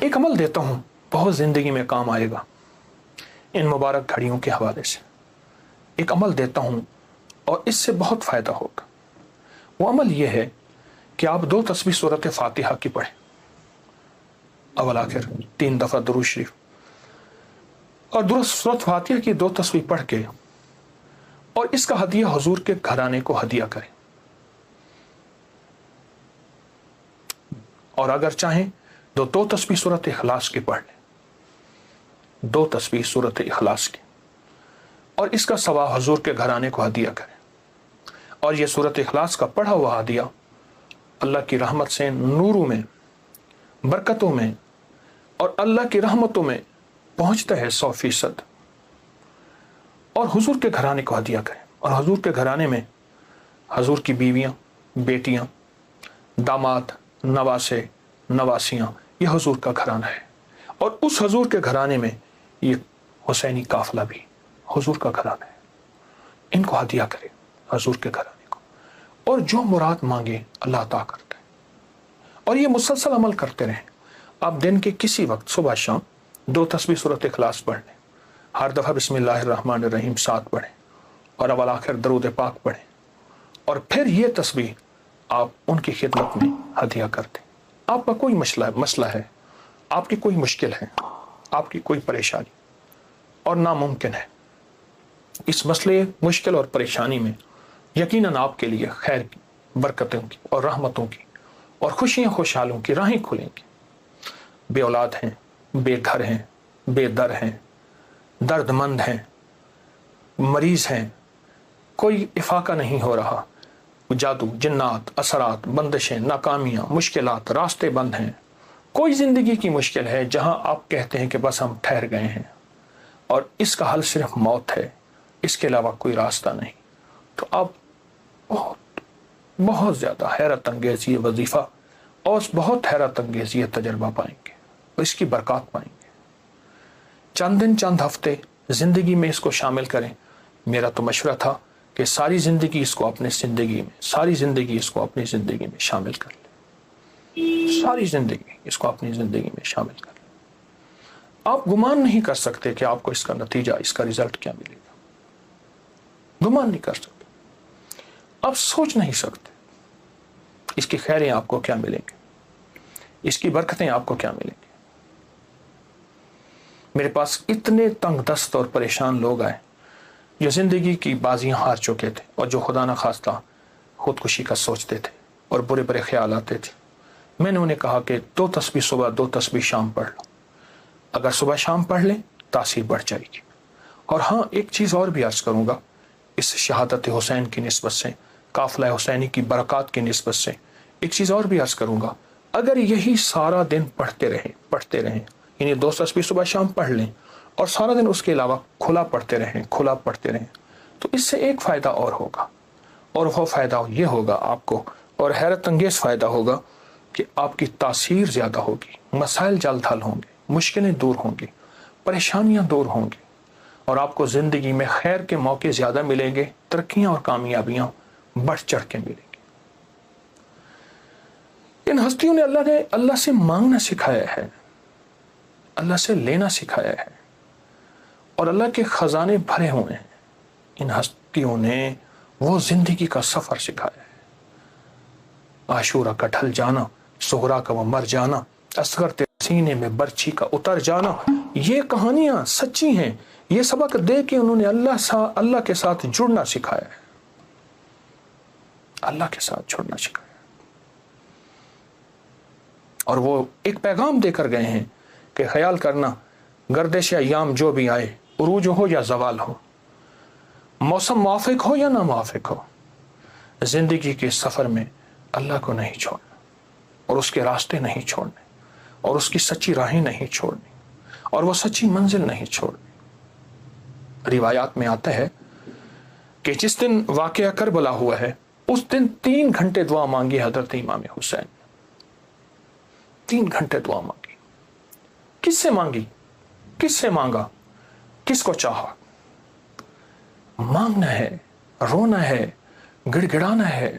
ایک عمل دیتا ہوں، بہت زندگی میں کام آئے گا ان مبارک گھڑیوں کے حوالے سے. ایک عمل دیتا ہوں اور اس سے بہت فائدہ ہوگا. وہ عمل یہ ہے کہ آپ 2 تسبیح سورۃ فاتحہ کی پڑھیں، اول آخر 3 دفعہ درود شریف، اور درست سورۃ فاتحہ کی 2 تسبیح پڑھ کے اور اس کا ہدیہ حضور کے گھرانے کو ہدیہ کریں. اور اگر چاہیں تو 2 تسبیح سورۃ اخلاص کی پڑھ لیں، 2 تسبیح سورۃ اخلاص کی، اور اس کا ثواب حضور کے گھرانے کو ہدیہ کریں. اور یہ سورۃ اخلاص کا پڑھا ہوا ہدیہ اللہ کی رحمت سے نوروں میں، برکتوں میں اور اللہ کی رحمتوں میں پہنچتا ہے 100%. اور حضور کے گھرانے کو ہدیہ کریں. اور حضور کے گھرانے میں حضور کی بیویاں، بیٹیاں، داماد، نواسے، نواسیاں، یہ حضور کا گھرانہ ہے. اور اس حضور کے گھرانے میں یہ حسینی قافلہ بھی حضور کا گھرانہ ہے. ان کو ہدیہ کریں حضور کے گھرانے کو، اور جو مراد مانگے اللہ عطا کرتا ہے. اور یہ مسلسل عمل کرتے رہیں. آپ دن کے کسی وقت صبح شام 2 تسبیح سورۃ اخلاص پڑھ لیں، ہر دفعہ بسم اللہ الرحمن الرحیم 7 پڑھیں، اور اول آخر درود پاک پڑھیں، اور پھر یہ تسبیح آپ ان کی خدمت میں ہدیہ کر دیں. آپ کا کوئی مسئلہ ہے، آپ کی کوئی مشکل ہے، آپ کی کوئی پریشانی اور ناممکن ہے، اس مسئلے، مشکل اور پریشانی میں یقیناً آپ کے لیے خیر کی، برکتوں کی اور رحمتوں کی اور خوشیاں خوشحالوں کی راہیں کھلیں گی. بے اولاد ہیں، بے گھر ہیں، بے در ہیں، درد مند ہیں، مریض ہیں، کوئی افاقہ نہیں ہو رہا، جادو، جنات، اثرات، بندشیں، ناکامیاں، مشکلات، راستے بند ہیں، کوئی زندگی کی مشکل ہے جہاں آپ کہتے ہیں کہ بس ہم ٹھہر گئے ہیں اور اس کا حل صرف موت ہے، اس کے علاوہ کوئی راستہ نہیں، تو آپ بہت زیادہ حیرت انگیز یہ وظیفہ اور بہت حیرت انگیز یہ تجربہ پائیں گے، اور اس کی برکات پائیں گے. چند دن، چند ہفتے زندگی میں اس کو شامل کریں. میرا تو مشورہ تھا کہ ساری زندگی اس کو اپنے زندگی میں، ساری زندگی اس کو اپنی زندگی میں شامل کر لیں، ساری زندگی اس کو اپنی زندگی میں شامل کر لیں. آپ گمان نہیں کر سکتے کہ آپ کو اس کا نتیجہ، اس کا رزلٹ کیا ملے گا. گمان نہیں کر سکتے، آپ سوچ نہیں سکتے اس کی خیریں آپ کو کیا ملیں گی، اس کی برکتیں آپ کو کیا ملیں گی. میرے پاس اتنے تنگ دست اور پریشان لوگ آئے جو زندگی کی بازیاں ہار چکے تھے اور جو خدا نخواستہ خودکشی کا سوچتے تھے اور برے برے خیال آتے تھے. میں نے انہیں کہا کہ 2 تسبیح صبح، 2 تسبیح شام پڑھ لو. اگر صبح شام پڑھ لیں تاثیر بڑھ جائے گی. اور ہاں، ایک چیز اور بھی عرض کروں گا اس شہادت حسین کی نسبت سے، قافلہ حسینی کی برکات کی نسبت سے ایک چیز اور بھی عرض کروں گا. اگر یہی سارا دن پڑھتے رہیں، یعنی 2 تسبیح صبح شام پڑھ لیں اور سارا دن اس کے علاوہ کھلا پڑھتے رہیں، تو اس سے ایک فائدہ اور ہوگا، اور وہ فائدہ یہ ہوگا آپ کو، اور حیرت انگیز فائدہ ہوگا کہ آپ کی تاثیر زیادہ ہوگی، مسائل جلد حل ہوں گے، مشکلیں دور ہوں گی، پریشانیاں دور ہوں گی، اور آپ کو زندگی میں خیر کے موقع زیادہ ملیں گے، ترقیاں اور کامیابیاں بڑھ چڑھ کے ملیں گی. ان ہستیوں نے اللہ سے مانگنا سکھایا ہے، اللہ سے لینا سکھایا ہے، اور اللہ کے خزانے بھرے ہوئے ہیں. ان ہستیوں نے وہ زندگی کا سفر سکھایا ہے. عاشورہ کا ڈھل جانا، سہرا کا وہ مر جانا، اصغر تیرے سینے میں برچھی کا اتر جانا، یہ کہانیاں سچی ہیں. یہ سبق دے کے انہوں نے اللہ کے ساتھ جڑنا سکھایا ہے، اللہ کے ساتھ جڑنا سکھایا. اور وہ ایک پیغام دے کر گئے ہیں کہ خیال کرنا، گردش ایام جو بھی آئے، عروج ہو یا زوال ہو، موسم موافق ہو یا نہ موافق ہو، زندگی کے سفر میں اللہ کو نہیں چھوڑنا، اور اس کے راستے نہیں چھوڑنے، اور اس کی سچی راہیں نہیں چھوڑنی، اور وہ سچی منزل نہیں چھوڑنی. روایات میں آتا ہے کہ جس دن واقعہ کربلا ہوا ہے اس دن 3 گھنٹے دعا مانگی حضرت امام حسین. 3 گھنٹے دعا مانگی. کس سے مانگی؟ کس سے مانگا؟ کس کو چاہا؟ مانگنا ہے، رونا ہے، گڑ گڑانا ہے،